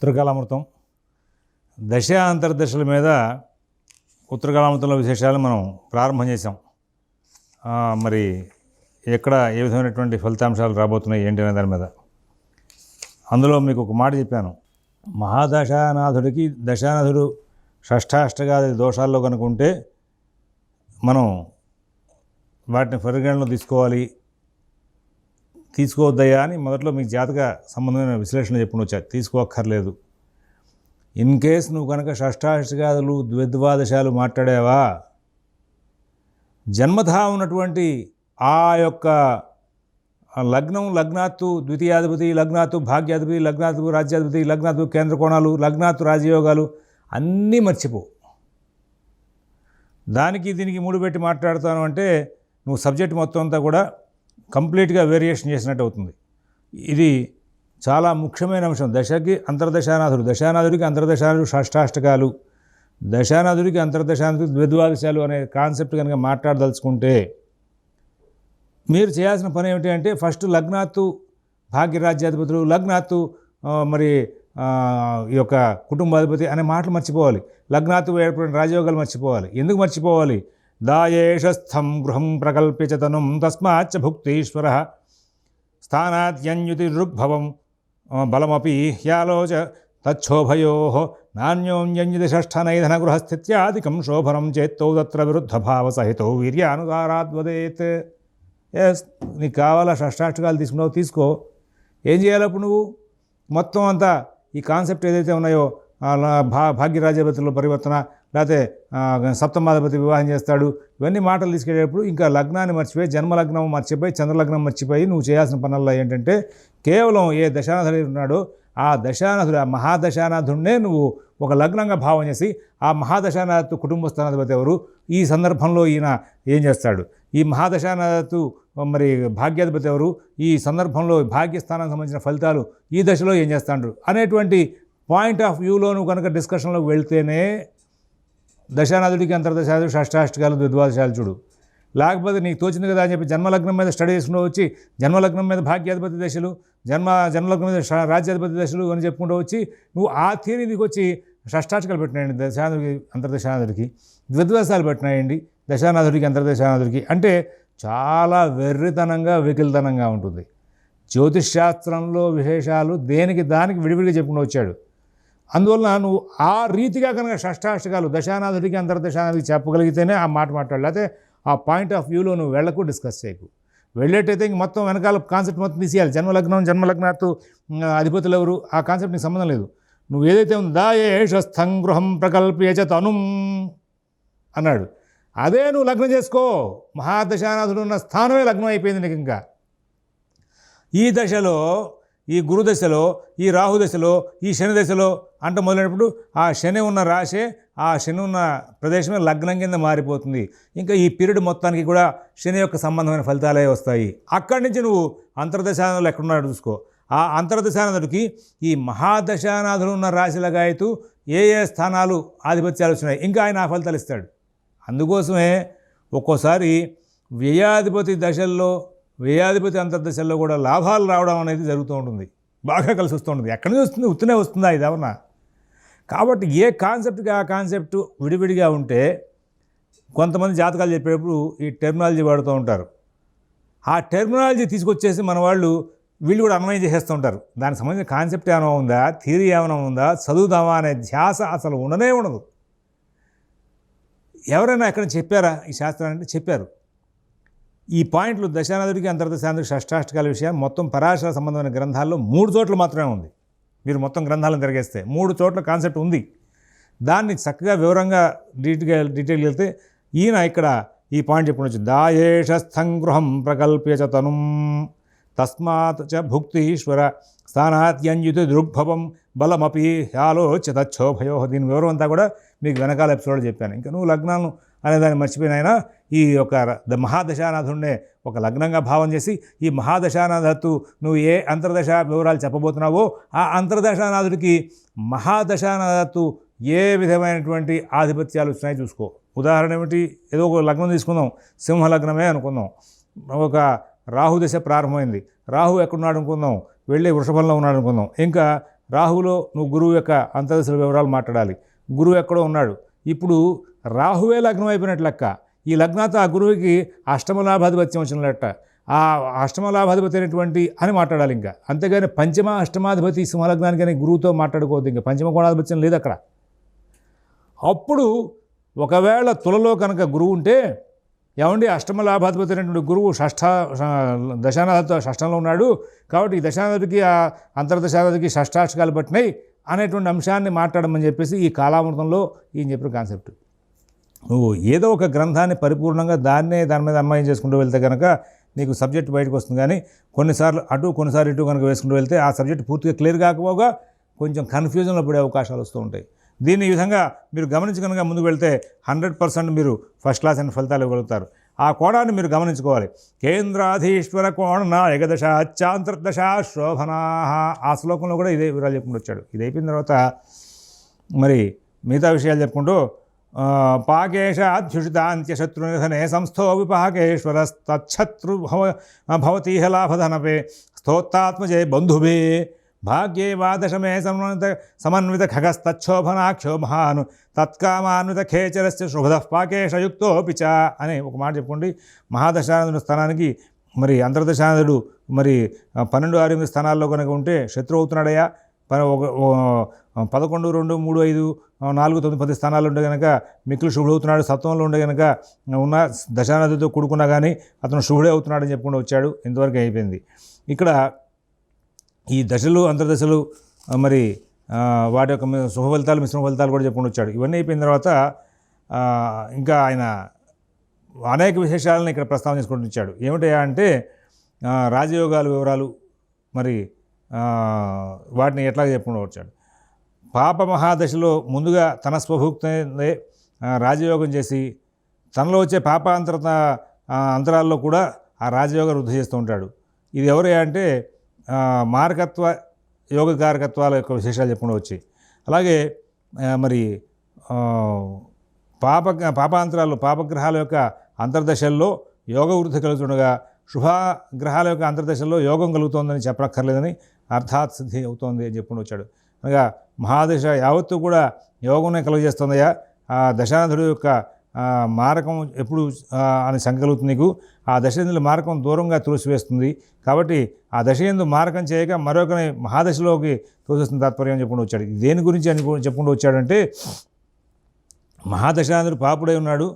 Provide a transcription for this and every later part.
ఉత్తరకాలామృతం దశ అంతర్దశల మీద ఉత్తరకాలామృతంలో విశేషాలు మనం ప్రారంభం చేసాం. మరి ఎక్కడ ఏ విధమైనటువంటి ఫలితాంశాలు రాబోతున్నాయి ఏంటి అనే దాని మీద అందులో మీకు ఒక మాట చెప్పాను. మహాదశానాథుడికి దశానాథుడు షష్ఠాష్టగాది దోషాల్లో కనుక ఉంటే మనం వాటిని పరిగణలో తీసుకోవద్దయ్యా అని మొదట్లో మీకు జాతక సంబంధమైన విశ్లేషణ చెప్పుకుని వచ్చా. తీసుకోక్కర్లేదు. ఇన్ కేస్ నువ్వు కనుక షష్ఠాష్టగాదులు ద్విద్వాదశాలు మాట్లాడావా, జన్మథా ఉన్నటువంటి ఆ యొక్క లగ్నం, లగ్నాత్తు ద్వితీయాధిపతి, లగ్నాత్తు భాగ్యాధిపతి, లగ్నాత్తు రాజ్యాధిపతి, లగ్నాత్తు కేంద్ర కోణాలు, లగ్నాత్తు రాజయోగాలు అన్నీ మర్చిపో. దానికి దీనికి ముడిపెట్టి మాట్లాడుతాను అంటే నువ్వు సబ్జెక్ట్ మొత్తం అంతా కూడా కంప్లీట్గా వేరియేషన్ చేసినట్టు అవుతుంది. ఇది చాలా ముఖ్యమైన అంశం. దశకి అంతర్దశానాథుడు, దశానాథుడికి అంతర్దశానాథుడు షష్ఠాష్టకాలు, దశానాథుడికి అంతర్దశానాథుడికి ద్విద్వాదశాలు అనే కాన్సెప్ట్ కనుక మాట్లాడదలుచుకుంటే మీరు చేయాల్సిన పని ఏమిటి అంటే ఫస్ట్ లగ్నాత్తు భాగ్యరాజ్యాధిపతులు, లగ్నాత్తు మరి ఈ యొక్క కుటుంబాధిపతి అనే మాటలు మర్చిపోవాలి. లగ్నాత్తు ఏర్పడిన రాజయోగాలు మర్చిపోవాలి. ఎందుకు మర్చిపోవాలి? దాయేషస్థం గృహం ప్రకల్ప్యచతనం తస్మాచ్చ భుక్తీశ్వర స్థానాద్యన్యుతి ఋగ్భవం బలమపి హ్యాలోచ తచ్చోభయో నాణ్యోన్యన్యుతి షష్ఠనైధన గృహస్థిత్యాదికం శోభనం చేత్తౌ తత్ర విరుద్ధ భావసహితో వీర్యానుసారాద్వదేత్. ఎస్, నీకు కావాలా షష్ఠాష్టకాలు తీసుకున్నావు, తీసుకో. ఏం చేయాలి అప్పుడు నువ్వు? మొత్తం అంతా ఈ కాన్సెప్ట్ ఏదైతే ఉన్నాయో భాగ్యరాజ్యాధిపతుల పరివర్తన, లేకపోతే సప్తమాధిపతి వివాహం చేస్తాడు, ఇవన్నీ మాటలు తీసుకెళ్ళేటప్పుడు ఇంకా లగ్నాన్ని మర్చిపోయి, జన్మలగ్నం మర్చిపోయి, చంద్రలగ్నం మర్చిపోయి నువ్వు చేయాల్సిన పనుల్లో ఏంటంటే కేవలం ఏ దశానాథుడు ఉన్నాడో ఆ దశానాథుడు, ఆ మహాదశానాథుడినే నువ్వు ఒక లగ్నంగా భావం చేసి ఆ మహాదశానాథు కుటుంబ స్థానాధిపతి ఎవరు, ఈ సందర్భంలో ఈయన ఏం చేస్తాడు, ఈ మహాదశానాథు మరి భాగ్యాధిపతి ఎవరు, ఈ సందర్భంలో భాగ్యస్థానానికి సంబంధించిన ఫలితాలు ఈ దశలో ఏం చేస్తాడు అనేటువంటి పాయింట్ ఆఫ్ వ్యూలో నువ్వు కనుక డిస్కషన్లోకి వెళ్తేనే దశానాథుడికి అంతర్దశానాథుడు షష్ఠాష్టకాలు ద్విద్వాదశాలు చూడు. లేకపోతే నీకు తోచింది కదా అని చెప్పి జన్మలగ్నం మీద స్టడీ చేసుకుంటూ వచ్చి జన్మలగ్నం మీద భాగ్యాధిపతి దశలు, జన్మలగ్నం మీద రాజ్యాధిపతి దశలు అని చెప్పుకుంటూ వచ్చి నువ్వు ఆ థియరీ దిగొచ్చి షష్ఠాష్టకాలు పెట్టినాయండి దశానాథుడికి అంతర్దశానాథుడికి, ద్విద్వాదశాలు పెట్టినాయండి దశానాథుడికి అంతర్దశానాథుడికి అంటే చాలా వెర్రితనంగా వికిలితనంగా ఉంటుంది. జ్యోతిష్ శాస్త్రంలో విశేషాలు దేనికి దానికి విడివిడిగా చెప్పుకుంటూ వచ్చాడు. అందువల్ల నువ్వు ఆ రీతిగా కనుక షష్ఠాష్టకాలు దశానాథుడికి అంతర్దశానాథుడికి చెప్పగలిగితేనే ఆ మాట మాట్లాడాలి. లేకపోతే ఆ పాయింట్ ఆఫ్ వ్యూలో నువ్వు వెళ్ళకు, డిస్కస్ చేయకు. వెళ్ళేటైతే ఇంక మొత్తం వెనకాల కాన్సెప్ట్ మొత్తం తీసేయాలి. జన్మలగ్నం, జన్మలగ్నాత్తు అధిపతులు ఎవరు, ఆ కాన్సెప్ట్ నీకు సంబంధం లేదు. నువ్వు ఏదైతే ఉందా ఏషస్థం గృహం ప్రకల్ప్యచ తనుం అన్నాడు, అదే నువ్వు లగ్నం చేసుకో. మహాదశానాథుడు ఉన్న స్థానమే లగ్నం అయిపోయింది నీకు. ఇంకా ఈ దశలో, ఈ గురుదశలో, ఈ రాహుదశలో, ఈ శని దశలో అంట మొదలైనప్పుడు ఆ శని ఉన్న రాశే, ఆ శని ఉన్న ప్రదేశమే లగ్నం కింద మారిపోతుంది. ఇంకా ఈ పీరియడ్ మొత్తానికి కూడా శని యొక్క సంబంధమైన ఫలితాలే వస్తాయి. అక్కడి నుంచి నువ్వు అంతర్దశానాథులు ఎక్కడున్నాడు చూసుకో. ఆ అంతర్దశానాథుడికి ఈ మహాదశానాథుడు ఉన్న రాశిలుగా అయితే ఏ ఏ స్థానాలు ఆధిపత్యాలు వచ్చినాయి ఇంకా ఆయన ఆ ఫలితాలు ఇస్తాడు. అందుకోసమే ఒక్కోసారి వ్యయాధిపతి దశల్లో, వ్యయాధిపతి అంతర్దశల్లో కూడా లాభాలు రావడం అనేది జరుగుతూ ఉంటుంది. బాగా కలిసి వస్తూ ఉంటుంది. ఎక్కడి నుంచి వస్తుంది? ఉత్తనే వస్తుందా ఇదేమన్నా? కాబట్టి ఏ కాన్సెప్ట్కి ఆ కాన్సెప్ట్ విడివిడిగా ఉంటే కొంతమంది జాతకాలు చెప్పేటప్పుడు ఈ టెర్మినాలజీ వాడుతూ ఉంటారు. ఆ టెర్మినాలజీ తీసుకొచ్చేసి మన వాళ్ళు వీళ్ళు కూడా అన్వయం చేసేస్తూ ఉంటారు. దానికి సంబంధించిన కాన్సెప్ట్ ఏమైనా ఉందా, థియరీ ఏమైనా ఉందా, చదువుదామా అనే ధ్యాస అసలు ఉండనే ఉండదు. ఎవరైనా ఎక్కడ చెప్పారా ఈ శాస్త్రాన్ని అంటే చెప్పారు. ఈ పాయింట్లు దశానాథుడికి అంతర్దశానాథుడికి షష్ఠాష్టకాల విషయం మొత్తం పరాశర సంబంధమైన గ్రంథాల్లో 3 చోట్ల మాత్రమే ఉంది. మీరు మొత్తం గ్రంథాలను తిరిగేస్తే 3 చోట్ల కాన్సెప్ట్ ఉంది. దాన్ని చక్కగా వివరంగా డీటెయిల్ వెళ్తే ఈయన ఇక్కడ ఈ పాయింట్ చెప్పుకుని వచ్చి దాయేషస్థం గృహం ప్రకల్ప్యచ తనుం తస్మాత్ చ భుక్తీశ్వర స్థానాత్యన్యుతి దృగ్భవం బలమపి ఆలోచ్య తచ్చోభయో. దీని వివరం అంతా కూడా మీకు వెనకాల ఎపిసోడ్లో చెప్పాను. ఇంకా నువ్వు లగ్నాలను అనేదాన్ని మర్చిపోయినైనా ఈ యొక్క మహాదశానాథుడినే ఒక లగ్నంగా భావం చేసి ఈ మహాదశానాథత్తు నువ్వు ఏ అంతర్దశ వివరాలు చెప్పబోతున్నావో ఆ అంతర్దశానాథుడికి మహాదశానాథత్తు ఏ విధమైనటువంటి ఆధిపత్యాలు వచ్చినాయి చూసుకో. ఉదాహరణ ఏమిటి? ఏదో ఒక లగ్నం తీసుకుందాం, సింహలగ్నమే అనుకుందాం. ఒక రాహు దశ ప్రారంభమైంది, రాహు ఎక్కడున్నాడు అనుకుందాం, వెళ్ళి వృషభంలో ఉన్నాడు అనుకుందాం. ఇంకా రాహులో నువ్వు గురువు యొక్క అంతర్దశల వివరాలు మాట్లాడాలి. గురువు ఎక్కడో ఉన్నాడు. ఇప్పుడు రాహువే లగ్నం అయిపోయినట్లు లెక్క. ఈ లగ్నాతో ఆ గురువుకి అష్టమలాభాధిపత్యం వచ్చిన లెక్క. ఆ అష్టమలాభాధిపతి అయినటువంటి అని మాట్లాడాలి. ఇంకా అంతేగాని పంచమ అష్టమాధిపతి సింహలగ్నానికి అని గురువుతో మాట్లాడుకోవద్దు. ఇంకా పంచమ కోణాధిపత్యం లేదు అక్కడ. అప్పుడు ఒకవేళ తులలో కనుక గురువు ఉంటే ఏమండి అష్టమలాభాధిపతి అయినటువంటి గురువు దశానాథతో షష్టంలో ఉన్నాడు కాబట్టి ఈ దశానాథికి ఆ అంతర్దశానాథికి షష్టాష్టకాలు పట్టినాయి అనేటువంటి అంశాన్ని మాట్లాడమని చెప్పేసి ఈ కాలామృతంలో ఈయన చెప్పిన కాన్సెప్ట్. నువ్వు ఏదో ఒక గ్రంథాన్ని పరిపూర్ణంగా దాని మీద అన్వయం చేసుకుంటూ వెళ్తే కనుక నీకు సబ్జెక్ట్ బయటకు వస్తుంది. కానీ కొన్నిసార్లు అటు కొన్నిసార్లు ఇటు కనుక వేసుకుంటూ వెళ్తే ఆ సబ్జెక్ట్ పూర్తిగా క్లియర్ కాకపోగా కొంచెం కన్ఫ్యూజన్లో పడే అవకాశాలు వస్తూ ఉంటాయి. దీన్ని ఈ విధంగా మీరు గమనించి కనుక ముందుకు వెళ్తే 100% మీరు ఫస్ట్ క్లాస్ అయిన ఫలితాలు ఇవ్వగలుగుతారు. ఆ కోణాన్ని మీరు గమనించుకోవాలి. కేంద్రాధీశ్వర కోణ ఏకదశ చాంతర్దశ శోభనా. ఆ శ్లోకంలో కూడా ఇదే వివరాలు చెప్పుకుంటూ వచ్చాడు. ఇది అయిపోయిన తర్వాత మరి మిగతా విషయాలు చెప్పుకుంటూ పాకేశాధ్యుషితాంత్యశత్రునిధనే సంస్థో విపాకేశ్వరస్తచ్చత్రు భవతీహ లాభధనపే స్తోత్రాత్మజే బంధుభే భాగ్యే వా దశమే సమన్విత ఖగస్తక్షోభనాక్షోభాను తత్కామాన్విత ఖేచరస్య శుభద పాకేశయుక్తోపి చ అని ఒక మాట చెప్పుకోండి. మహాదశానందుడి స్థానానికి మరి అంతర్దశానందుడు మరి 12, 6, 8 స్థానాల్లో కనుక ఉంటే శత్రువు అవుతున్నాడయ్యా. 11, 2, 3, 5, 4, 9, 10 స్థానాలు ఉంటే కనుక మిక్కులు శుభుడు అవుతున్నాడు. సత్వంలో ఉండే కనుక ఉన్న దశానదితో కూడుకున్నా కానీ అతను శుభుడే అవుతున్నాడని చెప్పుకుంటూ వచ్చాడు. ఇంతవరకు అయిపోయింది. ఇక్కడ ఈ దశలు అంతర్దశలు మరి వాటి యొక్క శుభ ఫలితాలు మిశ్రమ ఫలితాలు కూడా చెప్పుకుంటూ వచ్చాడు. ఇవన్నీ అయిపోయిన తర్వాత ఇంకా ఆయన అనేక విశేషాలను ఇక్కడ ప్రస్తావన చేసుకుంటూ వచ్చాడు. ఏమిటయా అంటే రాజయోగాల వివరాలు మరి వాటిని ఎట్లా చెప్పుకుంటూ వచ్చాడు. పాప మహాదశలో ముందుగా తన స్వభూక్తే రాజయోగం చేసి తనలో వచ్చే అంతరాల్లో కూడా ఆ రాజయోగం వృద్ధి చేస్తూ ఉంటాడు. ఇది ఎవరే అంటే మారకత్వ యోగకారకత్వాల యొక్క విశేషాలు చెప్పుకుంటూ వచ్చాయి. అలాగే మరి పాపాంతరాలు పాపగ్రహాల యొక్క అంతర్దశల్లో యోగ వృద్ధి కలుగుతుండగా శుభగ్రహాల యొక్క అంతర్దశల్లో యోగం కలుగుతోందని చెప్పక్కర్లేదని అర్థాత్ సిద్ధి అవుతోంది అని చెప్పుకుంటూ వచ్చాడు. అనగా మహాదశ యావత్తు కూడా యోగంనే కలుగజేస్తుందయ్యా. ఆ దశానధుడు యొక్క మారకం ఎప్పుడు అని సంకలుగుతుంది నీకు. ఆ దశయందుల మారకం దూరంగా తులసివేస్తుంది. కాబట్టి ఆ దశయందు మారకం చేయక మరొకని మహాదశలోకి తోసేస్తుంది తాత్పర్యం చెప్పుకుంటూ వచ్చాడు. దేని గురించి అని చెప్పుకుంటూ వచ్చాడంటే మహాదశానందుడు పాపుడై ఉన్నాడు.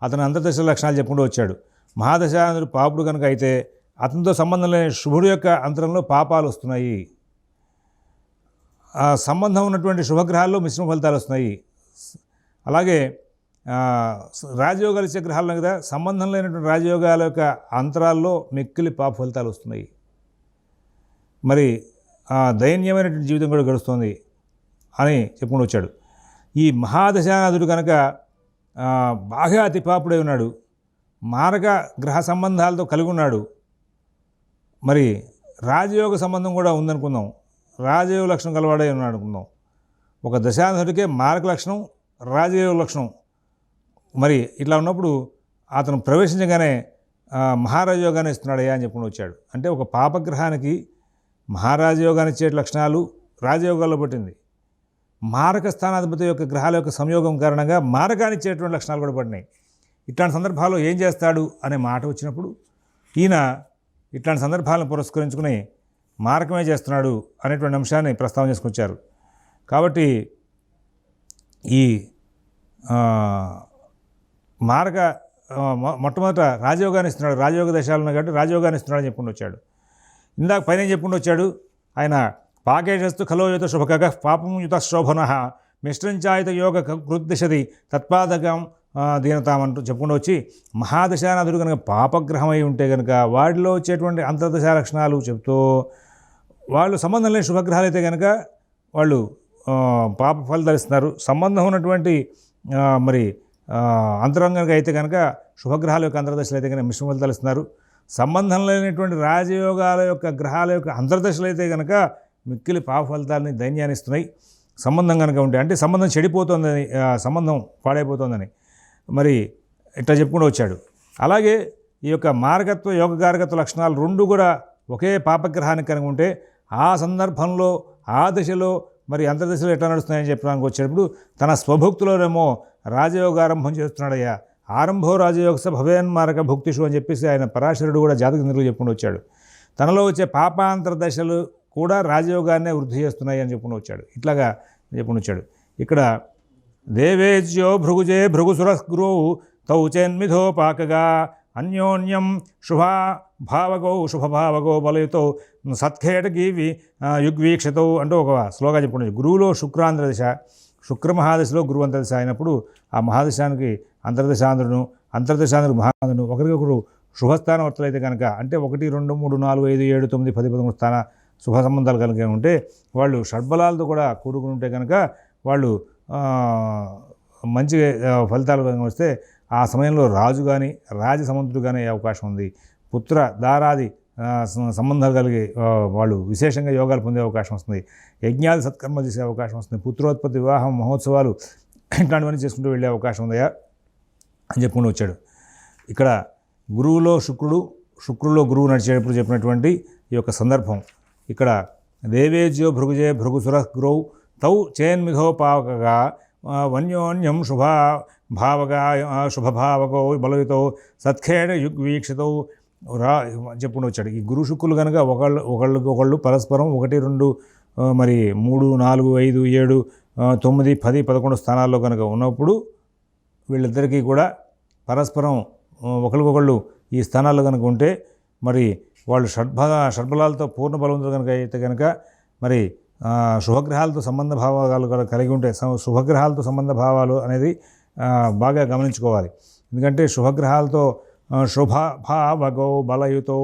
అతని అంతర్దశ లక్షణాలు చెప్పుకుంటూ వచ్చాడు. మహాదశానందుడు పాపుడు కనుక అయితే అతనితో సంబంధం లేని శుభుడు యొక్క అంతరంలో పాపాలు వస్తున్నాయి. సంబంధం ఉన్నటువంటి శుభగ్రహాల్లో మిశ్రమ ఫలితాలు వస్తున్నాయి. అలాగే రాజయోగాలు ఇచ్చే గ్రహాలు కదా సంబంధం లేనటువంటి రాజయోగాల యొక్క అంతరాల్లో మిక్కిలి పాప ఫలితాలు వస్తున్నాయి. మరి దైన్యమైనటువంటి జీవితం కూడా గడుస్తుంది అని చెప్పుకుంటూ వచ్చాడు. ఈ మహాదశానాథుడు కనుక బాగా అతి పాపుడై ఉన్నాడు. మారక గ్రహ సంబంధాలతో కలిగి ఉన్నాడు. మరి రాజయోగ సంబంధం కూడా ఉందనుకుందాం. రాజయోగ లక్షణం కలవాడై ఉన్నాడు అనుకుందాం. ఒక దశానాథుడికే మారక లక్షణం, రాజయోగ లక్షణం. మరి ఇట్లా ఉన్నప్పుడు అతను ప్రవేశించగానే మహారాజయోగాన్ని ఇస్తున్నాడయ్యా అని చెప్పుకుని వచ్చాడు. అంటే ఒక పాపగ్రహానికి మహారాజయోగాన్ని ఇచ్చే లక్షణాలు రాజయోగాల్లో పట్టింది. మారక స్థానాధిపతి యొక్క గ్రహాల యొక్క సంయోగం కారణంగా మారకాన్ని ఇచ్చేటువంటి లక్షణాలు కూడా పడినాయి. ఇట్లాంటి సందర్భాల్లో ఏం చేస్తాడు అనే మాట వచ్చినప్పుడు ఈయన ఇట్లాంటి సందర్భాలను పురస్కరించుకుని మారకమే చేస్తున్నాడు అనేటువంటి అంశాన్ని ప్రస్తావన చేసుకొచ్చారు. కాబట్టి ఈ మారక మొట్టమొదట రాజయోగాన్ని ఇస్తున్నాడు. రాజయోగ దశాలు ఉన్నాయి కాబట్టి రాజయోగాన్ని ఇస్తున్నాడు అని చెప్పుకుంటూ వచ్చాడు. ఇందాక పైన చెప్పుకుంటూ వచ్చాడు ఆయన పాకేశస్తు ఖలోయుత శుభక పాపంయుత శోభన మిశ్రంచాయుత యోగ కృద్దిశది తత్పాదకం దీనతామంటూ చెప్పుకుంటూ వచ్చి మహాదశానాథుడు కనుక పాపగ్రహమై ఉంటే కనుక వాడిలో వచ్చేటువంటి అంతర్దశా లక్షణాలు చెప్తూ వాళ్ళు సంబంధం లేని శుభగ్రహాలు అయితే కనుక వాళ్ళు పాప ఫలితాలు ఇస్తున్నారు. సంబంధం ఉన్నటువంటి మరి అంతరంగంగా అయితే కనుక శుభగ్రహాల యొక్క అంతర్దశలు అయితే కనుక మిశ్రమ ఫలితాలు ఇస్తున్నారు. సంబంధం లేనటువంటి రాజయోగాల యొక్క గ్రహాల యొక్క అంతర్దశలు అయితే కనుక మిక్కిలి పాప ఫలితాలని దైన్యాన్ని ఇస్తున్నాయి. సంబంధం కనుక ఉంటే అంటే సంబంధం చెడిపోతుందని, సంబంధం పాడైపోతుందని మరి ఇట్లా చెప్పుకుంటూ వచ్చాడు. అలాగే ఈ యొక్క మారకత్వ యోగకారకత్వ లక్షణాలు రెండు కూడా ఒకే పాపగ్రహానికి కనుక ఉంటే ఆ సందర్భంలో ఆ దశలో మరి అంతర్దశలో ఎట్లా నడుస్తున్నాయని చెప్పడానికి వచ్చేటప్పుడు తన స్వభుక్తిలోనేమో రాజయోగ ఆరంభం చేస్తున్నాడయ్యా. ఆరంభో రాజయోగ భవేన్మారక భుక్తిషు అని చెప్పేసి ఆయన పరాశరుడు కూడా జాతకేంద్రులు చెప్పుకుంటూ వచ్చాడు. తనలో వచ్చే పాపాంతర దశలు కూడా రాజయోగాన్నే వృద్ధి చేస్తున్నాయి అని చెప్పుకుంటూ వచ్చాడు. ఇట్లాగా చెప్పుకుంటూ వచ్చాడు. ఇక్కడ దేవేజ్యో భృగుజే భృగుసురస్గురౌ తౌ చేన్మిథోపాకగా అన్యోన్యం శుభభావగో బలయుతో సత్ఖేటగీవి యుగ్వీక్షతో అంటూ ఒక శ్లోగా చెప్పుకుంటుంది. గురువులో శుక్రాంధ్రదశ, శుక్రమహాదశలో గురువంతదశ అయినప్పుడు ఆ మహాదశానికి అంతర్దశాంధ్రుడు, అంతర్దశాంధ్రుడు మహాంధ్రుడు ఒకరికొకరు శుభస్థానవర్తులు అయితే కనుక, అంటే 1, 2, 3, 4, 5, 7, 9, 10, 11 స్థాన శుభ సంబంధాలు కలిగి ఉంటే వాళ్ళు షడ్బలాలతో కూడా కూడుకుని ఉంటే కనుక వాళ్ళు మంచి ఫలితాలు వస్తే ఆ సమయంలో రాజు కానీ రాజసమంతుడు కానీ అయ్యే అవకాశం ఉంది. పుత్ర దారాది సంబంధాలు కలిగి వాళ్ళు విశేషంగా యోగాలు పొందే అవకాశం వస్తుంది. యజ్ఞాది సత్కర్మ చేసే అవకాశం వస్తుంది. పుత్రోత్పత్తి, వివాహం, మహోత్సవాలు ఇట్లాంటివన్నీ చేసుకుంటూ వెళ్ళే అవకాశం ఉందయా అని చెప్పుకుంటూ వచ్చాడు. ఇక్కడ గురువులో శుక్రులో గురువు నడిచేటప్పుడు చెప్పినటువంటి ఈ యొక్క సందర్భం ఇక్కడ దేవేజ్యో భృగుజే భృగుసుర గురౌ తౌ చేన్మిథోపాకగా వన్యోన్యం శుభభావగో బలయుతో సత్ఖేడ యుగ్వీక్షితో చెప్పుకుంటూ వచ్చాడు. ఈ గురు శుక్రులు కనుక ఒకళ్ళు పరస్పరం 1, 2 మరి 3, 4, 5, 7, 9, 10, 11 స్థానాల్లో కనుక ఉన్నప్పుడు వీళ్ళిద్దరికీ కూడా పరస్పరం ఒకరికొకళ్ళు ఈ స్థానాల్లో కనుక ఉంటే మరి వాళ్ళు షడ్బలాలతో పూర్ణ బలంతో కనుక అయితే కనుక మరి శుభగ్రహాలతో సంబంధ భావాలు కలిగి ఉంటే శుభగ్రహాలతో సంబంధ భావాలు అనేది బాగా గమనించుకోవాలి. ఎందుకంటే శుభగ్రహాలతో శుభభావగో బలయుతో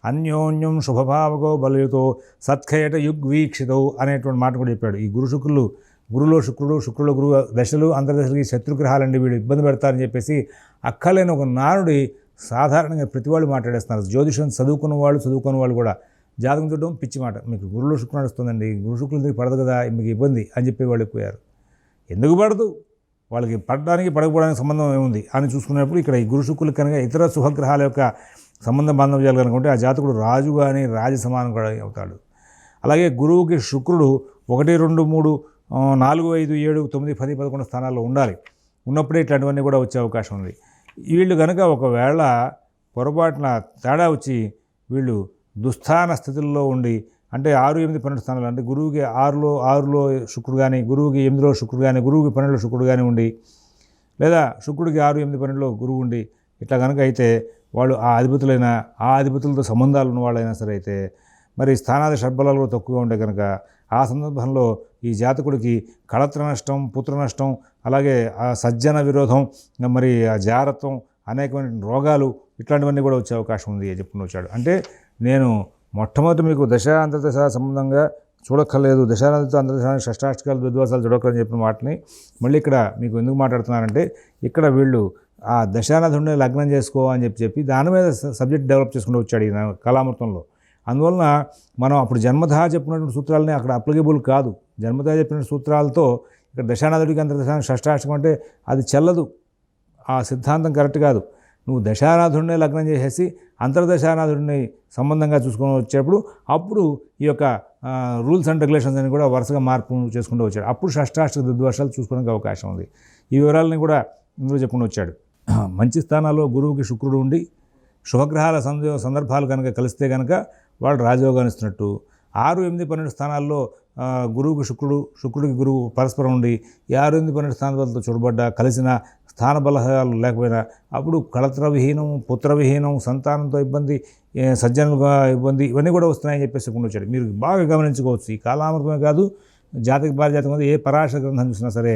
అన్యోన్యం శుభభావగో బలయుతో సత్ఖేట యుగ్వీక్షితో అనేటువంటి మాట కూడా చెప్పాడు. ఈ గురులో శుక్రుడు గురువు దశలు అంతర్దశలకి శత్రుగ్రహాలండి, వీళ్ళు ఇబ్బంది పెడతారని చెప్పేసి అక్కలేని ఒక నానుడి సాధారణంగా ప్రతి వాళ్ళు మాట్లాడేస్తున్నారు. జ్యోతిషం చదువుకున్న వాళ్ళు కూడా జాతకం చూడడం పిచ్చి మాట. మీకు గురులో శుక్రుడు నడుస్తుందండి, గురు శుక్రుడికి పడదు కదా, మీకు ఇబ్బంది అని చెప్పి వాళ్ళు ఎక్కువయ్యారు. ఎందుకు పడదు? వాళ్ళకి పడడానికి పడకపోవడానికి సంబంధం ఏముంది అని చూసుకున్నప్పుడు ఇక్కడ ఈ గురు శుక్రులు కనుక ఇతర శుభగ్రహాల యొక్క సంబంధ బాంధవ్యాలు కనుకుంటే ఆ జాతకుడు రాజు కానీ రాజ సమానం కూడా అవుతాడు. అలాగే గురువుకి శుక్రుడు 1, 2, 3, 4, 5, 7, 9, 10, 11 స్థానాల్లో ఉండాలి. ఉన్నప్పుడే ఇట్లాంటివన్నీ కూడా వచ్చే అవకాశం ఉంది. వీళ్ళు కనుక ఒకవేళ పొరపాటున తేడా వచ్చి వీళ్ళు దుస్థాన స్థితుల్లో ఉండి, అంటే 6, 8, 12 స్థానాలు, అంటే గురువుకి 6లో శుక్రుడు కానీ, గురువుకి 8లో శుక్రుడు కానీ, గురువుకి 12లో శుక్రుడు కానీ ఉండి, లేదా శుక్రుడికి 6, 8, 12లో గురువు ఉండి ఇట్లా కనుక అయితే వాళ్ళు ఆ అధిపతులతో సంబంధాలు ఉన్న వాళ్ళైనా సరే అయితే మరి స్థానాది షడ్బలాలు కూడా తక్కువగా ఉంటే కనుక ఆ సందర్భంలో ఈ జాతకుడికి కళత్ర నష్టం, పుత్ర నష్టం, అలాగే ఆ సజ్జన విరోధం, మరి ఆ జారత్వం, అనేకమైన రోగాలు ఇట్లాంటివన్నీ కూడా వచ్చే అవకాశం ఉంది అని చెప్పుకుని వచ్చాడు. అంటే నేను మొట్టమొదటి మీకు దశ అంతర్దశ సంబంధంగా చూడక్కర్లేదు, దశానంత అంతర్దశ షష్టాష్టకాలు ద్విద్వాసాలు చూడక్కర్లని చెప్పిన వాటిని మళ్ళీ ఇక్కడ మీకు ఎందుకు మాట్లాడుతున్నానంటే, ఇక్కడ వీళ్ళు ఆ దశానాథుడిని లగ్నం చేసుకో అని చెప్పి దాని మీద సబ్జెక్ట్ డెవలప్ చేసుకుంటూ వచ్చాడు ఈ కళామృతంలో. అందువలన మనం అప్పుడు జన్మతః చెప్పినటువంటి సూత్రాలని అక్కడ అప్లికేబుల్ కాదు. జన్మతః చెప్పిన సూత్రాలతో ఇక్కడ దశానాథుడికి అంతర్దశానికి షష్టాష్టకం అంటే అది చెల్లదు, ఆ సిద్ధాంతం కరెక్ట్ కాదు. నువ్వు దశానాథుడిని లగ్నం చేసేసి అంతర్దశానాథుడిని సంబంధంగా చూసుకొని వచ్చేప్పుడు అప్పుడు ఈ యొక్క రూల్స్ అండ్ రెగ్యులేషన్స్ అని కూడా వరుసగా మార్పు చేసుకుంటూ వచ్చాడు. అప్పుడు షష్టాష్టక దుర్దోషాలు చూసుకోవడానికి అవకాశం ఉంది. ఈ వివరాలని కూడా ఇందులో చెప్పుకుంటూ వచ్చాడు. మంచి స్థానాల్లో గురువుకి శుక్రుడు ఉండి శుభగ్రహాల సందర్భాలు కనుక కలిస్తే కనుక వాళ్ళు రాజయోగాన్ని ఇస్తున్నట్టు. 6, 8, 12 స్థానాల్లో గురువుకి శుక్రుడికి గురువు పరస్పరం ఉండి ఈ 6, 8, 12 స్థానాలతో చూడబడ్డ కలిసిన స్థాన బలహాలు లేకపోయినా అప్పుడు కళత్ర విహీనం, పుత్ర విహీనం, సంతానంతో ఇబ్బంది, సజ్జనులుగా ఇబ్బంది, ఇవన్నీ కూడా వస్తున్నాయని చెప్పేసి వచ్చాడు. మీరు బాగా గమనించుకోవచ్చు. ఈ కాలామృతమే కాదు, జాతక పారిజాతకం ఏ పరాశర గ్రంథం చూసినా సరే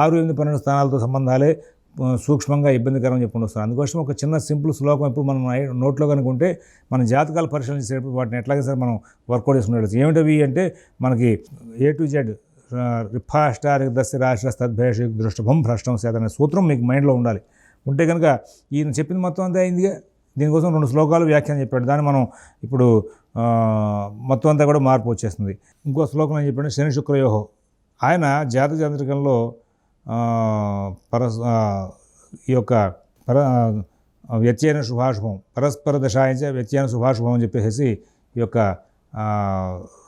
6, 8, 12 స్థానాలతో సంబంధాలే సూక్ష్మంగా ఇబ్బందికరం చెప్పుకుంటూ వస్తారు. అందుకోసం ఒక చిన్న సింపుల్ శ్లోకం ఎప్పుడు మనం నోట్లో కనుకుంటే మన జాతకాలు పరిశీలన చేసేటప్పుడు వాటిని ఎట్లాగే సరే మనం వర్కౌట్ చేసుకునేది. ఏమిటవి అంటే మనకి A to Z రిఫాష్టారి దస్య రాష్ట్ర తద్భేష దృష్టభం భ్రష్టం సేత అనే సూత్రం మీకు మైండ్లో ఉండాలి. ఉంటే కనుక ఈయన చెప్పింది మొత్తం అంతా అయిందిగా. దీనికోసం 2 శ్లోకాలు వ్యాఖ్యానం చెప్పాడు. దాన్ని మనం ఇప్పుడు మొత్తం అంతా కూడా మార్పు వచ్చేస్తుంది. ఇంకో శ్లోకం ఏం చెప్పాడు, శని శుక్రయోహో. ఆయన జాతక చంద్రికంలో ఈ యొక్క వ్యత్యయన శుభాశుభం, పరస్పర దశాయించ వ్యత్యయన శుభాశుభం అని చెప్పేసి ఈ యొక్క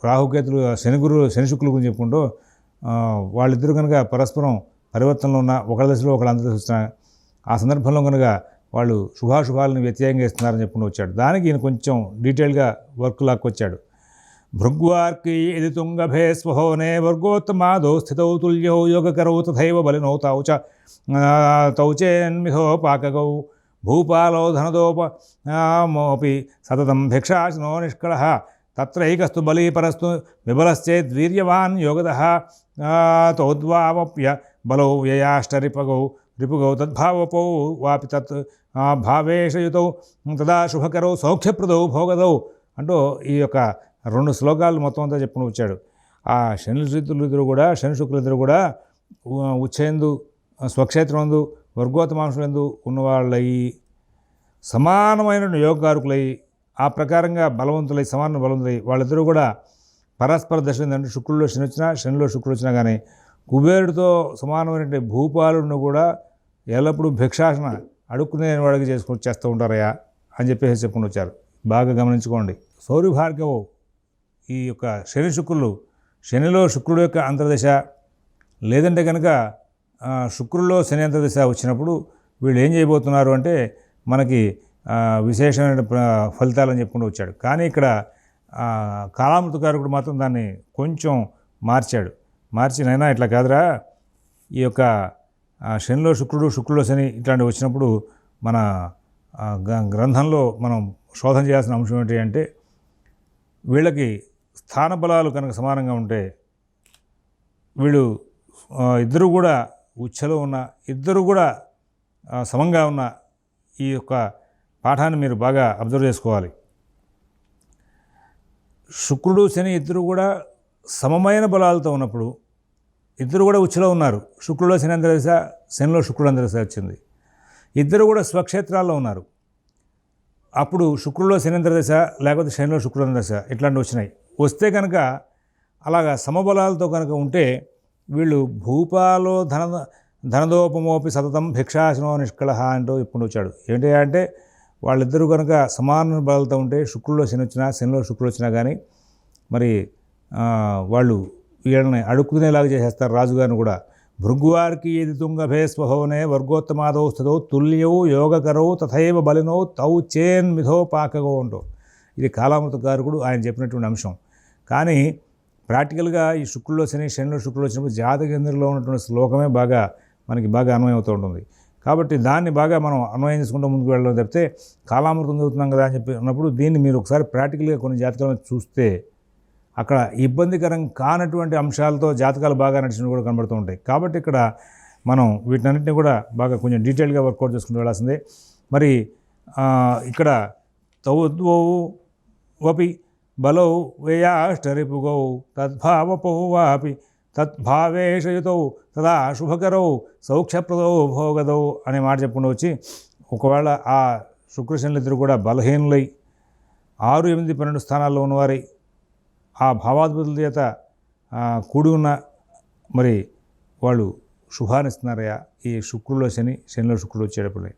రాహుకేతులు శని శుక్రుల గురించి చెప్పుకుంటూ వాళ్ళిద్దరూ కనుక పరస్పరం పరివర్తనలో ఉన్న ఒకళ్ళ దశలో ఒకళ్ళ అందరి వచ్చిన ఆ సందర్భంలో కనుక వాళ్ళు శుభాశుభాలను వ్యత్యాయంగా ఇస్తున్నారని చెప్పుకుంటూ వచ్చాడు. దానికి ఈయన కొంచెం డీటెయిల్గా వర్క్ లాక్కొచ్చాడు. భృగ్వార్కి ఇది తుంగభే స్వహోనే వర్గోత్తమాదో స్థితౌ తుల్యౌ యోగకరౌ తథైవ బలినౌ తౌచేన్మిథో పాకగౌ భూపాలో ధనదోపమోపి సతతం భిక్షాశనో నిష్కళః తత్రైకస్తు బలీపరస్తు విబలశ్చేద్వీర్యవాన్ యోగదః తౌద్వావప్య బలౌ వ్యయాష్టరిపగౌ రిపుగౌ తద్భావపౌ వాపి తత్ భావేషయుతౌ తదా శుభకరౌ సౌఖ్యప్రదౌ భోగదౌ అంటూ ఈ యొక్క 2 శ్లోకాలు మొత్తం అంతా చెప్పుకుని వచ్చాడు. ఆ శని శుక్రులిద్దరు కూడా ఉచ్చేందు స్వక్షేత్రమందు వర్గోత్తమాంశులందు ఉన్నవాళ్ళై సమానమైన యోగకారకులై ఆ ప్రకారంగా బలవంతులై సమాన బలవంతులై వాళ్ళిద్దరూ కూడా పరస్పర దశ ఏంటంటే శుక్రుల్లో శని వచ్చినా శనిలో శుక్రుడు వచ్చినా కానీ కుబేరుడితో సమానమైన భూపాలుడిని కూడా ఎల్లప్పుడూ భిక్షాసన అడుక్కునే వాడికి చేస్తూ ఉంటారయ్యా అని చెప్పేసి చెప్పుకుని వచ్చారు. బాగా గమనించుకోండి. సౌర్య భార్గవు ఈ యొక్క శని శుక్రులు శనిలో శుక్రుడు యొక్క అంతర్దశ లేదంటే కనుక శుక్రుల్లో శని అంతర్దశ వచ్చినప్పుడు వీళ్ళు ఏం చేయబోతున్నారు అంటే మనకి విశేషమైన ఫలితాలని చెప్పుకుంటూ వచ్చాడు. కానీ ఇక్కడ కాలామృతకారకుడు మాత్రం దాన్ని కొంచెం మార్చి నైనా ఇట్లా కాదురా, ఈ యొక్క శనిలో శుక్రుల్లో శని ఇట్లాంటివి వచ్చినప్పుడు మన గ్రంథంలో మనం శోధన చేయాల్సిన అంశం ఏంటి అంటే వీళ్ళకి స్థాన బలాలు కనుక సమానంగా ఉంటే వీళ్ళు ఇద్దరు కూడా ఉచ్ఛలో ఉన్న ఇద్దరు కూడా సమంగా ఉన్న ఈ యొక్క పాఠాన్ని మీరు బాగా అబ్జర్వ్ చేసుకోవాలి. శుక్రుడు శని ఇద్దరు కూడా సమమైన బలాలతో ఉన్నప్పుడు ఇద్దరు కూడా ఉచ్ఛలో ఉన్నారు. శుక్రుడిలో శని అంతర్దశ, శనిలో శుక్రుడు అంతర్దశ వచ్చింది. ఇద్దరు కూడా స్వక్షేత్రాల్లో ఉన్నారు. అప్పుడు శుక్రుడిలో శని అంతర్దశ లేకపోతే శనిలో శుక్రుడు అంతర్దశ ఇట్లాంటివి వచ్చినాయి. వస్తే కనుక అలాగా సమబలాలతో కనుక ఉంటే వీళ్ళు భూపాలో ధనదోపమోపి సతతం భిక్షాశనో నిష్కళః అంటూ ఇప్పుడు వచ్చాడు. ఏంటి అంటే వాళ్ళిద్దరూ కనుక సమాన బలాలతో ఉంటే శుక్రుడిలో శని వచ్చినా శనిలో శుక్రుడు వచ్చినా కానీ మరి వాళ్ళు వీళ్ళని అడుక్కునేలాగా చేసేస్తారు రాజుగారిని కూడా. భృగ్వార్కి ఇది తుంగభే స్వహోనే వర్గోత్తమాదౌ స్థితౌ తుల్యౌ యోగకరౌ తథైవ బలినౌ తౌ చేన్మిథో పాకగో అంటూ ఇది కాలామృతకారకుడు ఆయన చెప్పినటువంటి అంశం. కానీ ప్రాక్టికల్గా ఈ శుక్రుల్లో శని శనిలో శుక్రుడు వచ్చినప్పుడు జాతకేంద్రంలో ఉన్నటువంటి శ్లోకమే మనకి బాగా అన్వయం అవుతూ ఉంటుంది. కాబట్టి దాన్ని బాగా మనం అన్వయం చేసుకుంటూ ముందుకు వెళ్ళడం తప్పితే కాలామృతం చదువుతున్నాం కదా అని చెప్పి ఉన్నప్పుడు దీన్ని మీరు ఒకసారి ప్రాక్టికల్గా కొన్ని జాతకాలను చూస్తే అక్కడ ఇబ్బందికరం కానటువంటి అంశాలతో జాతకాలు బాగా నడిచినవి కూడా కనబడుతూ ఉంటాయి. కాబట్టి ఇక్కడ మనం వీటన్నిటిని కూడా బాగా కొంచెం డీటెయిల్గా వర్కౌట్ చేసుకుంటూ వెళ్ళాల్సిందే. మరి ఇక్కడ తౌద్వౌ వపి బలౌ వ్యయాష్టరిపుగౌ తద్భావపౌ వాపి తద్భావేషయుతౌ తదా శుభకరౌ సౌఖ్యప్రదౌ భోగదౌ అనే మాట చెప్పుకుంటూ వచ్చి ఒకవేళ ఆ శుక్రశనులిద్దరు కూడా బలహీనులై 6, 8, 12 స్థానాల్లో ఉన్నవారై ఆ భావాధిపతుల చేత కూడి ఉన్న మరి వాళ్ళు శుభాన్ని ఇస్తున్నారయ్యా. ఈ శుక్రుల్లో శని శనిలో శుక్రుడు వచ్చేటప్పుడు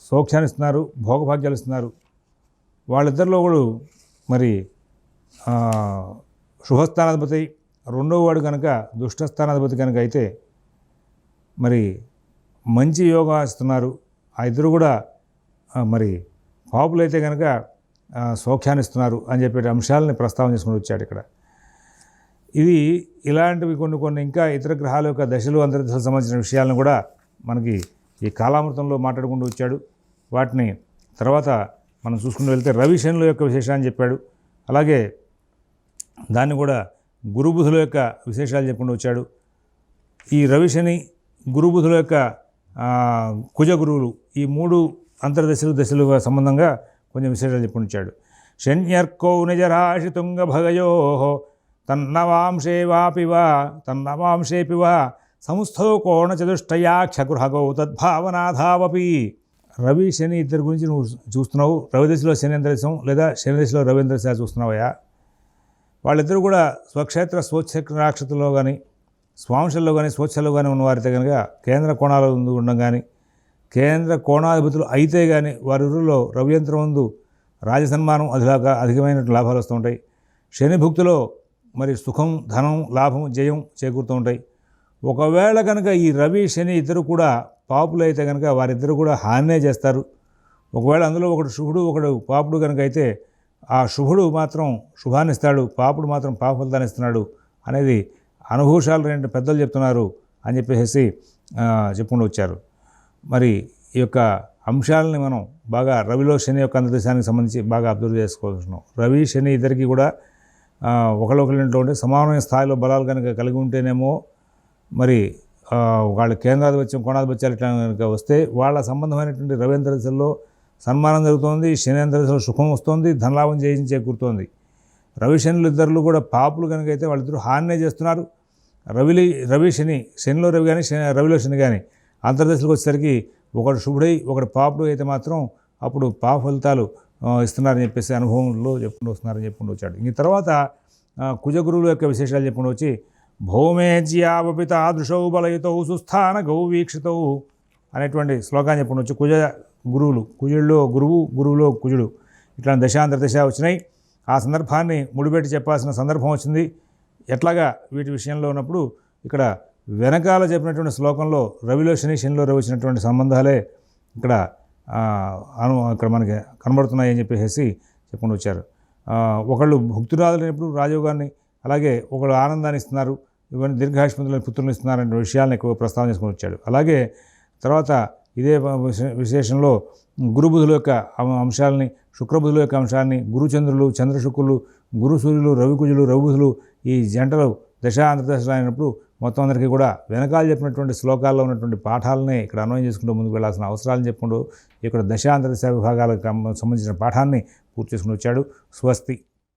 సౌఖ్యాన్ని ఇస్తున్నారు, భోగభాగ్యాలు ఇస్తున్నారు. వాళ్ళిద్దరిలో కూడా మరి శుభస్థానాధిపతి రెండవ వాడు కనుక దుష్టస్థానాధిపతి కనుక అయితే మరి మంచి యోగా ఇస్తున్నారు. ఆ ఇద్దరు కూడా మరి పాపులైతే కనుక సౌఖ్యాన్ని ఇస్తున్నారు అని చెప్పే అంశాలని ప్రస్తావన చేసుకుని వచ్చాడు ఇక్కడ. ఇది ఇలాంటివి కొన్ని ఇంకా ఇతర గ్రహాల యొక్క దశలు అంతర్దశలకు సంబంధించిన విషయాలను కూడా మనకి ఈ కాలామృతంలో మాట్లాడుకుంటూ వచ్చాడు. వాటిని తర్వాత మనం చూసుకుంటూ వెళ్తే రవి శనుల యొక్క విశేషాన్ని చెప్పాడు. అలాగే దాన్ని కూడా గురుబుధుల యొక్క విశేషాలు చెప్పుకుంటూ వచ్చాడు. ఈ రవి శని గురుబుధుల యొక్క కుజ గురువులు ఈ 3 అంతర్దశలు సంబంధంగా కొంచెం విశేషాలు చెప్పుకుంటాడు. శన్యర్కౌ నిజరాశి తుంగ భగయో తన్నవాంశేపి వా సంస్థో కోణ చతుష్టయాఖ్యగృహగౌ తద్భావనాథావపి. రవి శని ఇద్దరి గురించి నువ్వు చూస్తున్నావు. రవి దశలో శని అంతర్దశం లేదా శని దశలో రవి అంతర్దశ చూస్తున్నావయ్యా. వాళ్ళిద్దరూ కూడా స్వక్షేత్ర స్వక్షేత్రాక్షతలో కానీ స్వాంశల్లో కానీ స్వచ్ఛల్లో కానీ ఉన్నవారితే కనుక కేంద్ర కోణాల ముందు ఉండడం కానీ కేంద్ర కోణాధిపతులు అయితే కానీ వారి ఊరిలో రవియంత్రం ముందు రాజసన్మానం అధికమైన లాభాలు వస్తూ ఉంటాయి. శని భుక్తిలో మరి సుఖం, ధనం, లాభం, జయం చేకూరుతూ ఉంటాయి. ఒకవేళ కనుక ఈ రవి శని ఇద్దరు కూడా పాపులైతే కనుక వారిద్దరు కూడా హానినే చేస్తారు. ఒకవేళ అందులో ఒకడు శుభుడు ఒకడు పాపుడు కనుక అయితే ఆ శుభుడు మాత్రం శుభాన్ని ఇస్తాడు, పాపుడు మాత్రం పాప ఫలితాన్ని ఇస్తున్నాడు అనేది అనుభూషాలు రెండు పెద్దలు చెప్తున్నారు అని చెప్పేసి చెప్పుకుంటూ వచ్చారు. మరి ఈ యొక్క అంశాలని మనం బాగా రవిలో శని యొక్క అంతర్దేశానికి సంబంధించి బాగా అబ్జర్వ్ చేసుకోవాల్సిన రవి శని ఇద్దరికి కూడా ఒకళ్ళొకరింట్లో ఉంటే సమానమైన స్థాయిలో బలాలు కనుక కలిగి ఉంటేనేమో మరి వాళ్ళ కేంద్రాధిపత్యం కోణాధిపత్యాలు ఇట్లా కనుక వస్తే వాళ్ళ సంబంధమైనటువంటి రవి అంతర్దశలో సన్మానం జరుగుతోంది, శని అంతర్దశలో సుఖం వస్తుంది, ధనలాభం చేకూరుతోంది. రవి శనులు ఇద్దరు కూడా పాపులు కనుక అయితే వాళ్ళిద్దరూ హానినే చేస్తున్నారు. రవి శని, శనిలో రవి కానీ రవిలో శని కానీ అంతర్దశలకు వచ్చేసరికి ఒకడు శుభుడై ఒకడు పాపుడు అయితే మాత్రం అప్పుడు పాప ఫలితాలు ఇస్తున్నారని చెప్పేసి అనుభవంలో చెప్పుకుంటూ వస్తున్నారని చెప్పుకుంటూ వచ్చాడు. ఇంక తర్వాత కుజగురువుల యొక్క విశేషాలు చెప్పుకుంటూ వచ్చి భౌమేజ్యావపిత ఆదృశౌ బలయుతౌ సుస్థాన గౌ వీక్షితౌ అనేటువంటి శ్లోకాన్ని చెప్పుకుంటూ వచ్చి గురువులు, కుజుడిలో గురువు, గురువులో కుజుడు ఇట్లా దశాంతర దశ వచ్చినాయి. ఆ సందర్భాన్ని ముడిపెట్టి చెప్పాల్సిన సందర్భం వచ్చింది. ఎట్లాగా వీటి విషయంలో ఉన్నప్పుడు ఇక్కడ వెనకాల చెప్పినటువంటి శ్లోకంలో రవిలో శని, శనిలో రవి వచ్చినటువంటి సంబంధాలే ఇక్కడ మనకి కనబడుతున్నాయి అని చెప్పేసి చెప్పుకుంటూ వచ్చారు. ఒకళ్ళు భుక్తిరాదులైనప్పుడు రాజయోగాన్ని, అలాగే ఒకళ్ళు ఆనందాన్ని ఇస్తున్నారు, ఇవన్నీ దీర్ఘాయుష్మంతులైన పుత్రులను ఇస్తున్నారనే విషయాలను ఎక్కువ ప్రస్తావన చేసుకుని వచ్చాడు. అలాగే తర్వాత ఇదే విశేషంలో గురుబుధుల యొక్క అంశాలని, శుక్రబుధుల యొక్క అంశాన్ని, గురుచంద్రులు, చంద్రశుక్రులు, గురు సూర్యులు, రవికుజులు, రవిబుధులు ఈ జంటలు దశ అంతర్దశలు అయినప్పుడు మొత్తం అందరికీ కూడా వెనకాల చెప్పినటువంటి శ్లోకాల్లో ఉన్నటువంటి పాఠాలనే ఇక్కడ అన్వయం చేసుకుంటూ ముందుకు వెళ్ళాల్సిన అవసరాలను చెప్పుకుంటూ ఇక్కడ దశ అంతర్దశ విభాగాలకు సంబంధించిన పాఠాన్ని పూర్తి చేసుకుని వచ్చాడు. స్వస్తి.